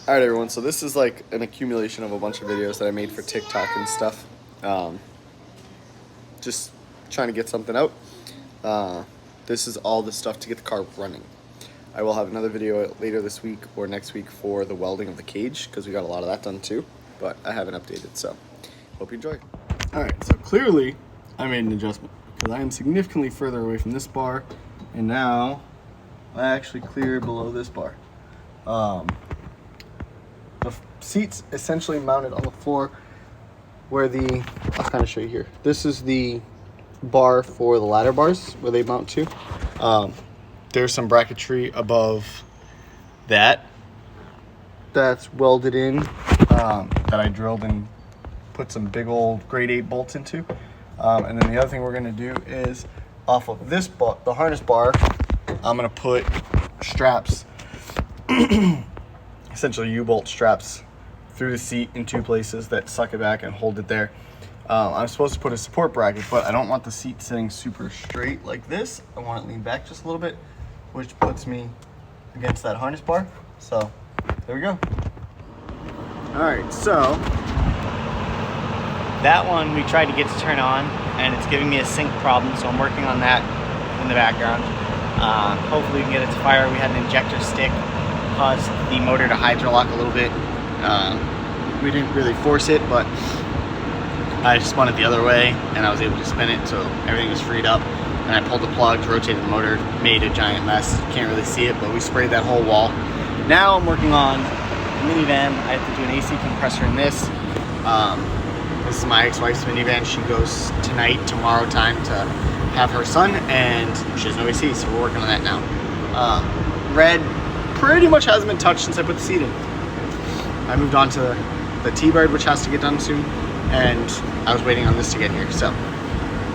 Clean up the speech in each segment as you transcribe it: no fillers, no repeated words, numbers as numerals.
Alright everyone, so this is like an accumulation of a bunch of videos that I made for TikTok and stuff. Just trying to get something out. This is all the stuff to get the car running. I will have another video later this week or next week for the welding of the cage, because we got a lot of that done too, but I haven't updated, so hope you enjoy. Alright, so clearly I made an adjustment, because I am significantly further away from this bar, and now I actually clear below this bar. The seat's essentially mounted on the floor where I'll kind of show you here. This is the bar for the ladder bars where they mount to. There's some bracketry above that that's welded in, that I drilled and put some big old grade 8 bolts into. And then the other thing we're gonna do is off of this bar, the harness bar, I'm gonna put straps, essentially U-bolt straps through the seat in two places that suck it back and hold it there. I'm supposed to put a support bracket, but I don't want the seat sitting super straight like this. I want it leaned back just a little bit, which puts me against that harness bar. So there we go. All right, so that one we tried to get to turn on and it's giving me a sync problem, so I'm working on that in the background. Hopefully we can get it to fire. We had an injector stick caused the motor to hydrolock a little bit. We didn't really force it, but I just spun it the other way and I was able to spin it so everything was freed up. And I pulled the plugs, rotated the motor, made a giant mess. Can't really see it, but we sprayed that whole wall. Now I'm working on the minivan. I have to do an AC compressor in this. This is my ex-wife's minivan. She goes tonight, tomorrow time to have her son, and she has no AC, so we're working on that now. Red pretty much hasn't been touched since I put the seat in. I moved on to the T-Bird, which has to get done soon, and I was waiting on this to get here. So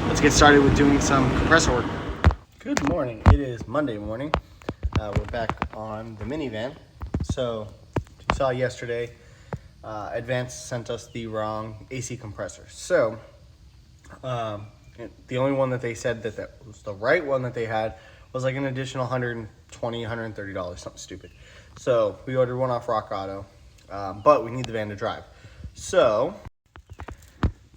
let's get started with doing some compressor work. Good morning. It is Monday morning. We're back on the minivan. So you saw yesterday, Advance sent us the wrong AC compressor. So the only one that they said that was the right one that they had was like an additional $120, $130, something stupid. So we ordered one off Rock Auto, but we need the van to drive. So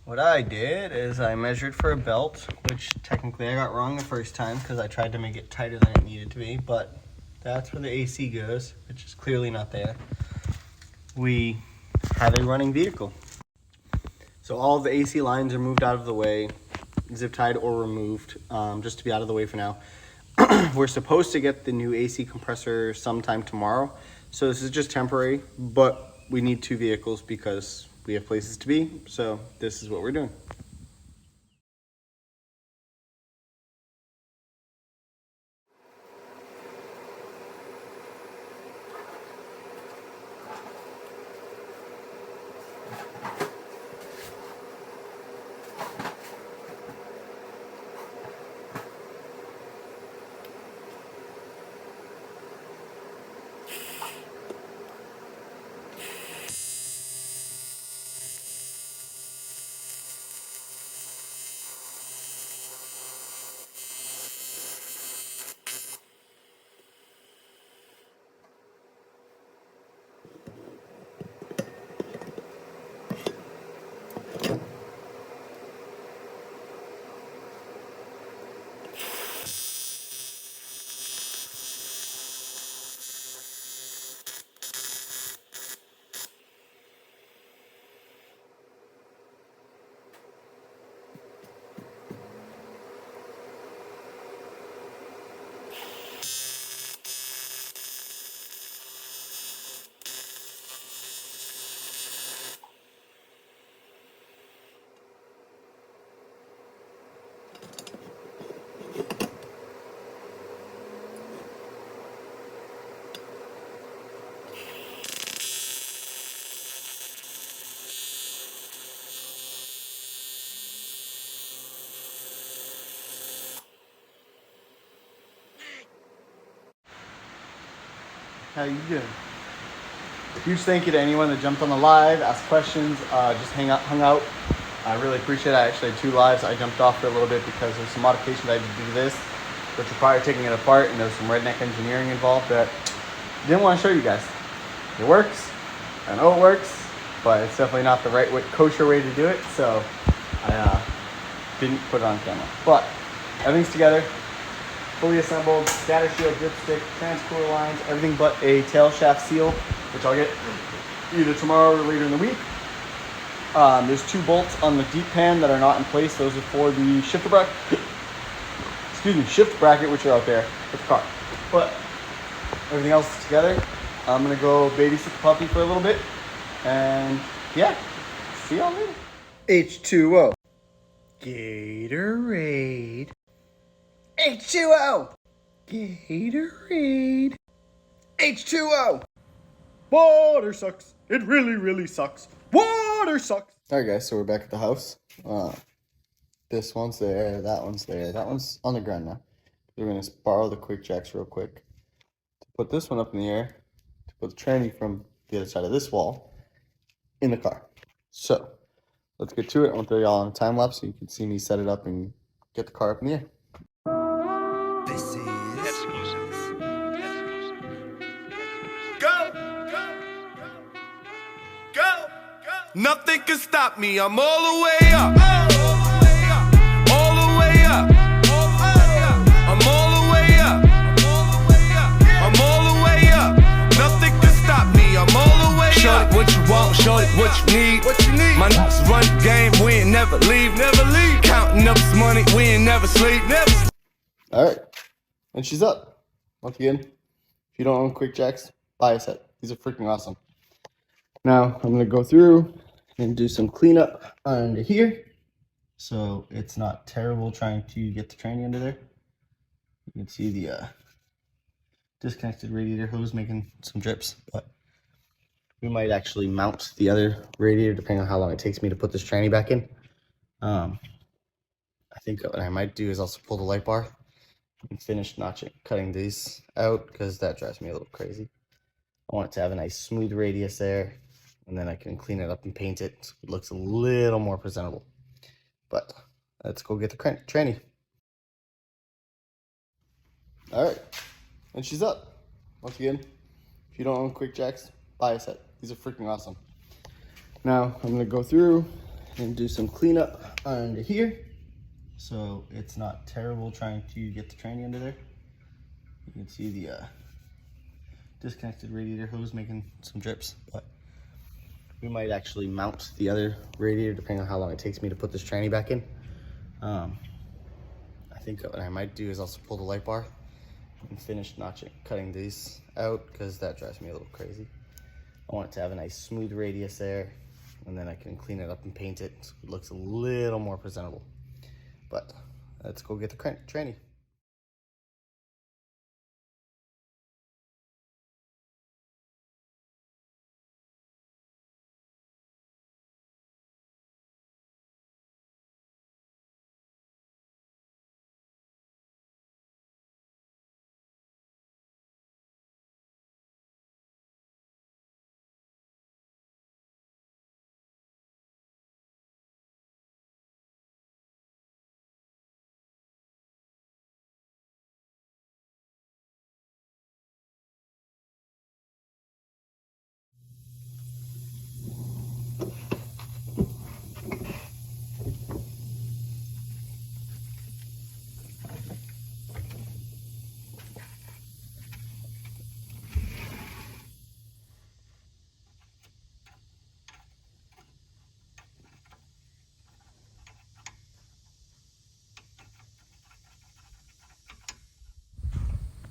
what I did is I measured for a belt, which technically I got wrong the first time because I tried to make it tighter than it needed to be, but that's where the AC goes, which is clearly not there. We have a running vehicle. So all of the AC lines are moved out of the way, zip tied or removed, just to be out of the way for now. We're supposed to get the new AC compressor sometime tomorrow. So this is just temporary, but we need two vehicles because we have places to be. So this is what we're doing. How you doing? Huge thank you to anyone that jumped on the live, asked questions, just hung out. I really appreciate it. I actually had 2 lives. I jumped off for a little bit because there's some modifications I had to do to this, which require taking it apart, and there's some redneck engineering involved that I didn't want to show you guys. It works. I know it works, but it's definitely not the right way, kosher way to do it, so I didn't put it on camera. But everything's together, fully assembled, scatter shield, dipstick, trans-cooler lines, everything but a tail shaft seal, which I'll get either tomorrow or later in the week. There's 2 bolts on the deep pan that are not in place. Those are for the shift bracket, which are out there with the car. But everything else is together. I'm gonna go babysit the puppy for a little bit, and yeah, see y'all later. H2O. Gatorade. H2O. Gatorade. H2O. Water sucks. It really, really sucks. Water sucks. Alright guys, so we're back at the house. This one's there, that one's there, that one's on the ground now. We're gonna borrow the quick jacks real quick to put this one up in the air, to put the tranny from the other side of this wall in the car. So let's get to it. I want to throw y'all on a time lapse so you can see me set it up and get the car up in the air. This is Go! Nothing can stop me. I'm all the way up. All the way up. I'm all the way up. I'm all the way up. Nothing can stop me. I'm all the way up. Show it what you want, show it what you need. My niggas run the game, we ain't never leave. Counting up this money, we ain't never sleep. Alright, and she's up. Once again, if you don't own Quick Jacks, buy a set. These are freaking awesome. Now, I'm going to go through and do some cleanup under here, so it's not terrible trying to get the tranny under there. You can see the disconnected radiator hose making some drips, but we might actually mount the other radiator depending on how long it takes me to put this tranny back in. I think what I might do is also pull the light bar and finish cutting these out, because that drives me a little crazy. I want it to have a nice smooth radius there, and then I can clean it up and paint it so it looks a little more presentable. But let's go get the tranny. Alright, and she's up. Once again, if you don't own Quick Jacks, buy a set. These are freaking awesome. Now, I'm going to go through and do some cleanup under here, so it's not terrible trying to get the tranny under there. You can see the disconnected radiator hose making some drips, but we might actually mount the other radiator depending on how long it takes me to put this tranny back in. I think what I might do is also pull the light bar and finish cutting these out, because that drives me a little crazy. I want it to have a nice smooth radius there, and then I can clean it up and paint it so it looks a little more presentable. But let's go get the tranny.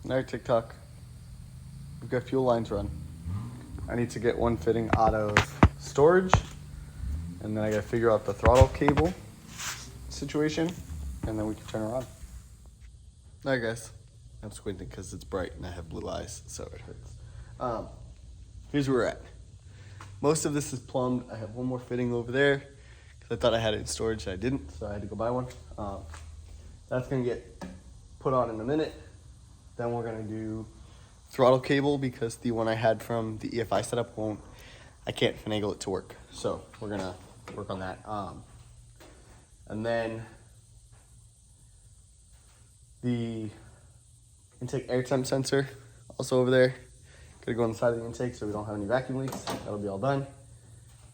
Alright, TikTok. We've got fuel lines run. I need to get one fitting out of storage, and then I gotta figure out the throttle cable situation, and then we can turn around. Alright guys, I'm squinting because it's bright and I have blue eyes, so it hurts. Here's where we're at. Most of this is plumbed. I have one more fitting over there because I thought I had it in storage and I didn't, so I had to go buy one. That's gonna get put on in a minute. Then we're gonna do throttle cable, because the one I had from the EFI setup I can't finagle it to work. So we're gonna work on that. And then the intake air temp sensor, also over there. Gonna go on the side of the intake so we don't have any vacuum leaks. That'll be all done.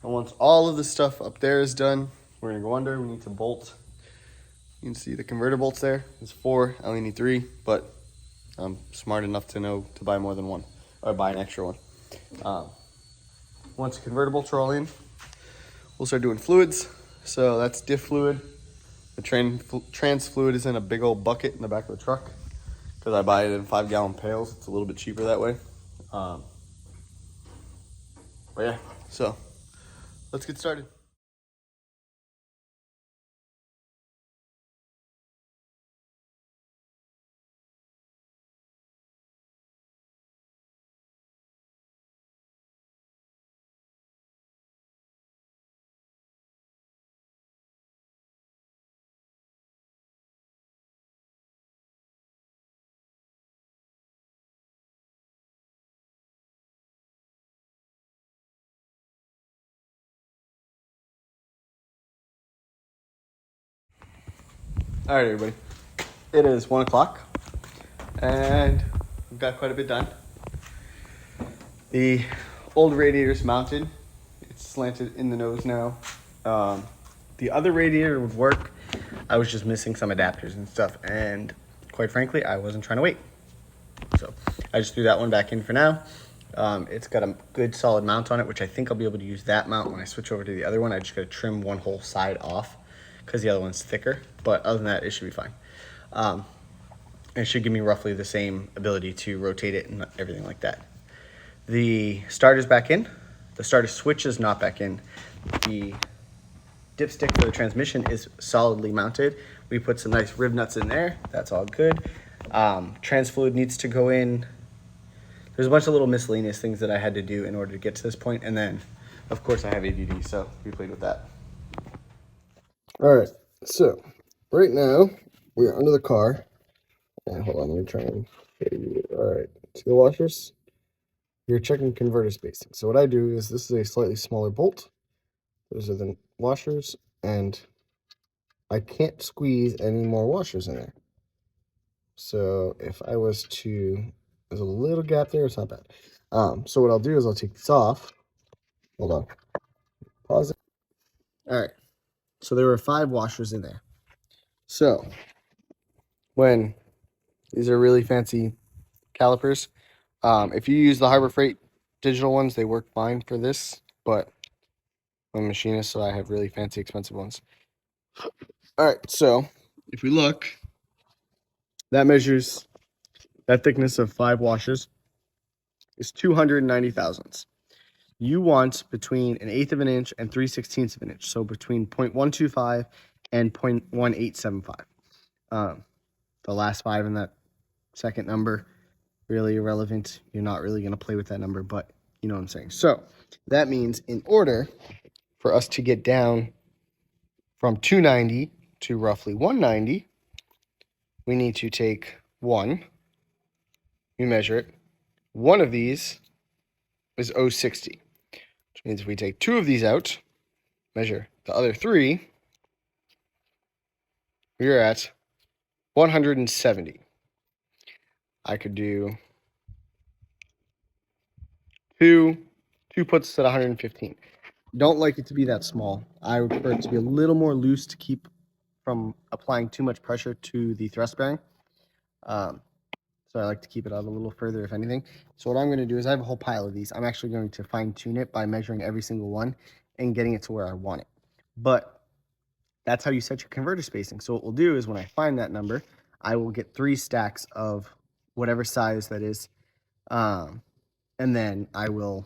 And once all of the stuff up there is done, we're gonna go under. We need to bolt. You can see the converter bolts there. There's 4, I only need 3, but I'm smart enough to know to buy more than one, or buy an extra one. Once the converter bolts are all in, we'll start doing fluids. So that's diff fluid. The trans fluid is in a big old bucket in the back of the truck because I buy it in 5-gallon pails. It's a little bit cheaper that way. But yeah, so let's get started. All right, everybody. It is 1 o'clock, and we've got quite a bit done. The old radiator's mounted. It's slanted in the nose now. The other radiator would work. I was just missing some adapters and stuff, and quite frankly, I wasn't trying to wait. So I just threw that one back in for now. It's got a good solid mount on it, which I think I'll be able to use that mount when I switch over to the other one. I just got to trim one whole side off because the other one's thicker, but other than that, it should be fine. It should give me roughly the same ability to rotate it and everything like that. The starter's back in. The starter switch is not back in. The dipstick for the transmission is solidly mounted. We put some nice rib nuts in there. That's all good. Trans fluid needs to go in. There's a bunch of little miscellaneous things that I had to do in order to get to this point. And then, of course, I have ADD, so we played with that. All right, so right now we are under the car. And hold on, let me try and show you. All right, see the washers? You're checking converter spacing. So what I do is this is a slightly smaller bolt. Those are the washers, and I can't squeeze any more washers in there. So if I was to, there's a little gap there, it's not bad. So what I'll do is I'll take this off. Hold on. Pause it. All right. So there were 5 washers in there. So when these are really fancy calipers, if you use the Harbor Freight digital ones, they work fine for this, but I'm a machinist, so I have really fancy expensive ones. All right, so if we look, that measures, that thickness of 5 washers is 290 thousandths. You want between 1/8 of an inch and 3/16 of an inch. So between 0.125 and 0.1875. The last 5 in that second number, really irrelevant. You're not really going to play with that number, but you know what I'm saying. So that means in order for us to get down from 290 to roughly 190, we need to take 1. We measure it. 1 of these is 0.60. Which means if we take 2 of these out, measure the other 3, we're at 170. I could do 2 puts us at 115. Don't like it to be that small. I would prefer it to be a little more loose to keep from applying too much pressure to the thrust bearing. So I like to keep it out a little further, if anything. So what I'm going to do is I have a whole pile of these. I'm actually going to fine tune it by measuring every single one and getting it to where I want it. But that's how you set your converter spacing. So what we'll do is when I find that number, I will get 3 stacks of whatever size that is. And then I will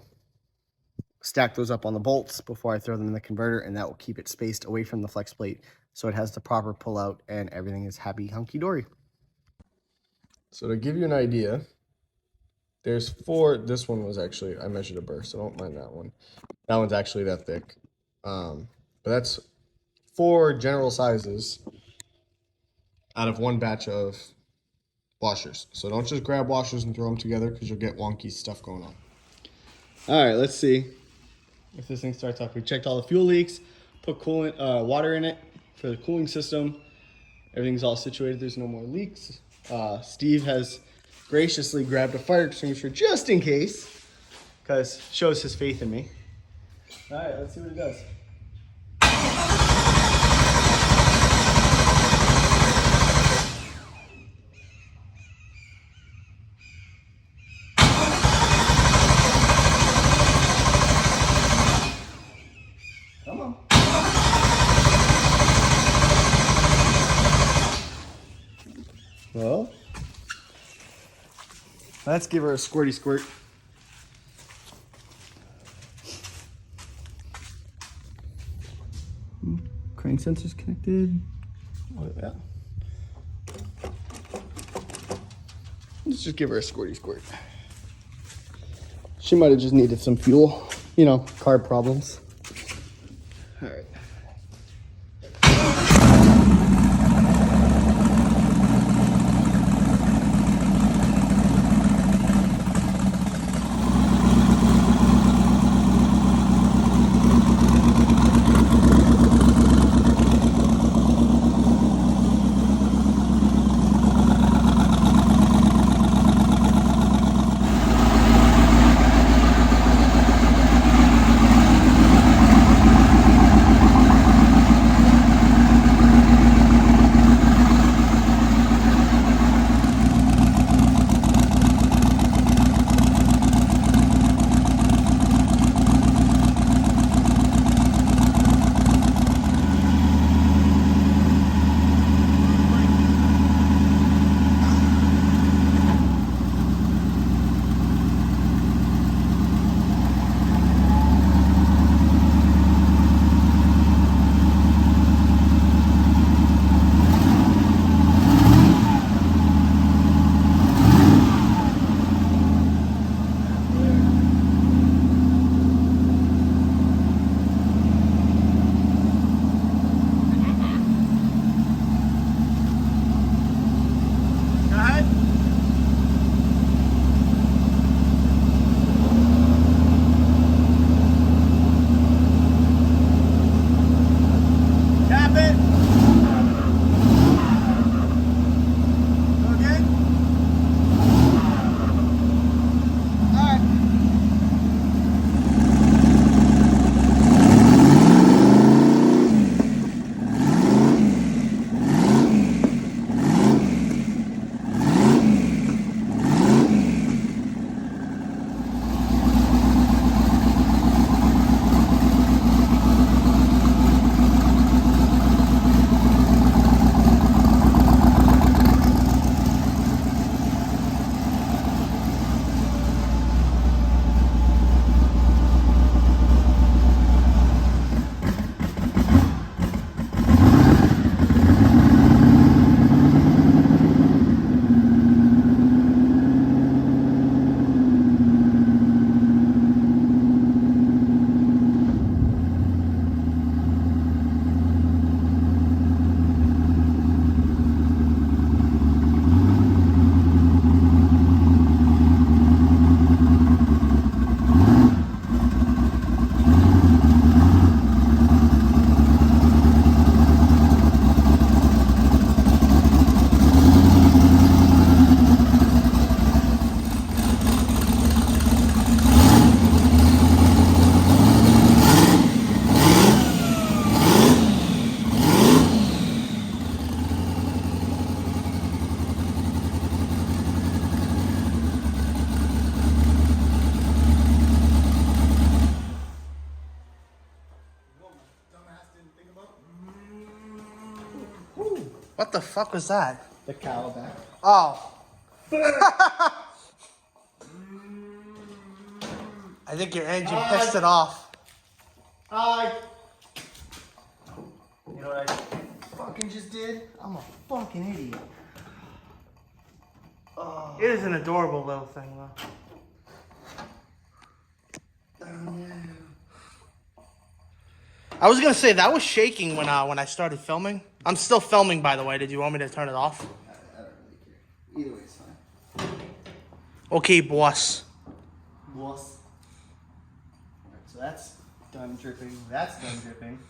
stack those up on the bolts before I throw them in the converter, and that will keep it spaced away from the flex plate so it has the proper pull out and everything is happy hunky-dory. So to give you an idea, there's 4, this one was actually, I measured a burr, so don't mind that one. That one's actually that thick. But that's 4 general sizes out of 1 batch of washers. So don't just grab washers and throw them together because you'll get wonky stuff going on. All right, let's see if this thing starts up. We checked all the fuel leaks, put coolant, water in it for the cooling system. Everything's all situated. There's no more leaks. Steve has graciously grabbed a fire extinguisher just in case, because shows his faith in me. All right, let's see what it does. Come on. Well, let's give her a squirty squirt. Crank sensor's connected. Oh, yeah. Let's just give her a squirty squirt. She might have just needed some fuel. You know, carb problems. All right. What the fuck was that? The cow back. Oh. I think your engine pissed it off. Hi. You know what I fucking just did? I'm a fucking idiot. Oh. It is an adorable little thing, though. Oh, no. I was gonna say that was shaking when I started filming. I'm still filming, by the way. Did you want me to turn it off? I don't really care. Either way, it's fine. Okay, boss. Boss. Alright, so that's done dripping. That's done dripping.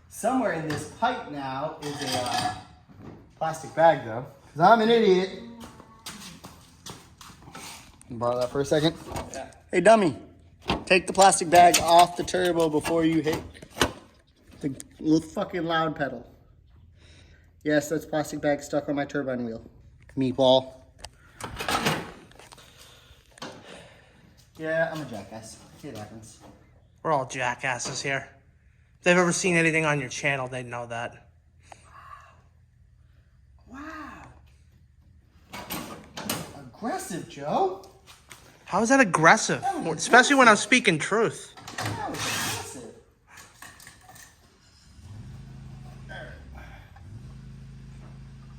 Somewhere in this pipe now is a plastic bag, though. Because I'm an idiot. Borrow that for a second. Yeah. Hey, dummy. Take the plastic bag off the turbo before you hit the little fucking loud pedal. Yes, that's plastic bag stuck on my turbine wheel. Meatball. Yeah, I'm a jackass. It happens. We're all jackasses here. If they've ever seen anything on your channel, they'd know that. Wow. Aggressive, Joe. How is that aggressive? Especially when I'm speaking truth. That was aggressive.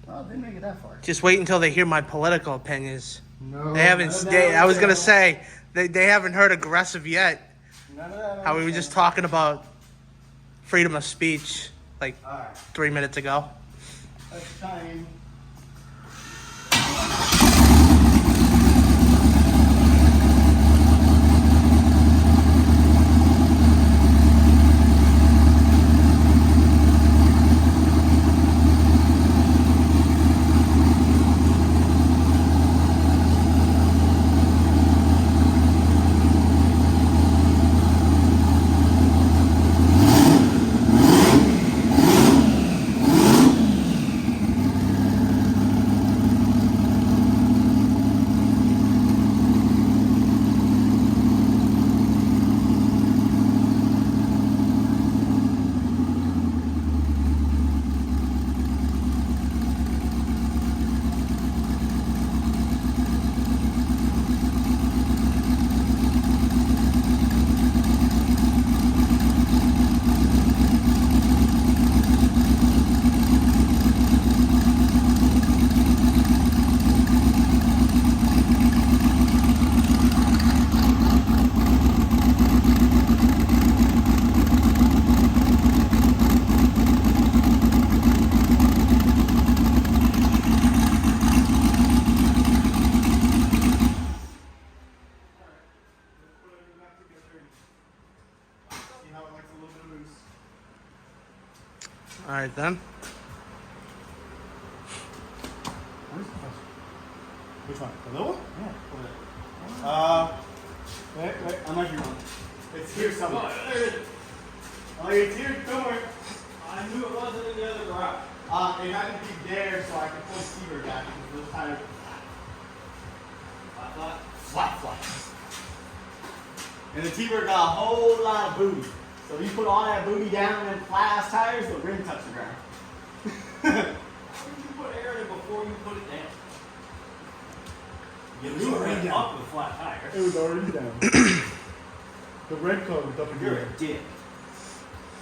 Oh, didn't make it that far. Just wait until they hear my political opinions. No. They haven't. I was gonna say they haven't heard aggressive yet. None of that. How we were just talking about freedom of speech like Alright, 3 minutes ago. let's time. All right then. Which one? The little one? Yeah. Wait, I might be wrong. It's here somewhere. Oh, it's here. Don't worry. I knew it wasn't in the other garage. It had to be there so I could pull the T-bird back because those tires I thought, flat. And the T-bird got a whole lot of booty. So you put all that booty down in them flat ass tires, the rim touch the ground. how did you put air in it before you put it down? was You were already down. up with flat tires. It was already down. The red coat was up in You're here. a dick.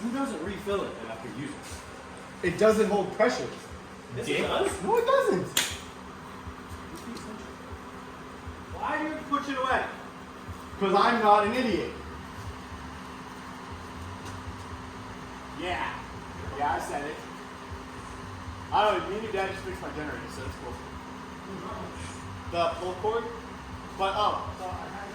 Who doesn't refill it after using it? It doesn't hold pressure. Yes, it does. No, it doesn't. Why do you push it away? Because I'm not an idiot. Yeah. Yeah, I said it. I don't know, me and your dad just fixed my generator, so it's cool. The pull cord? But, so I had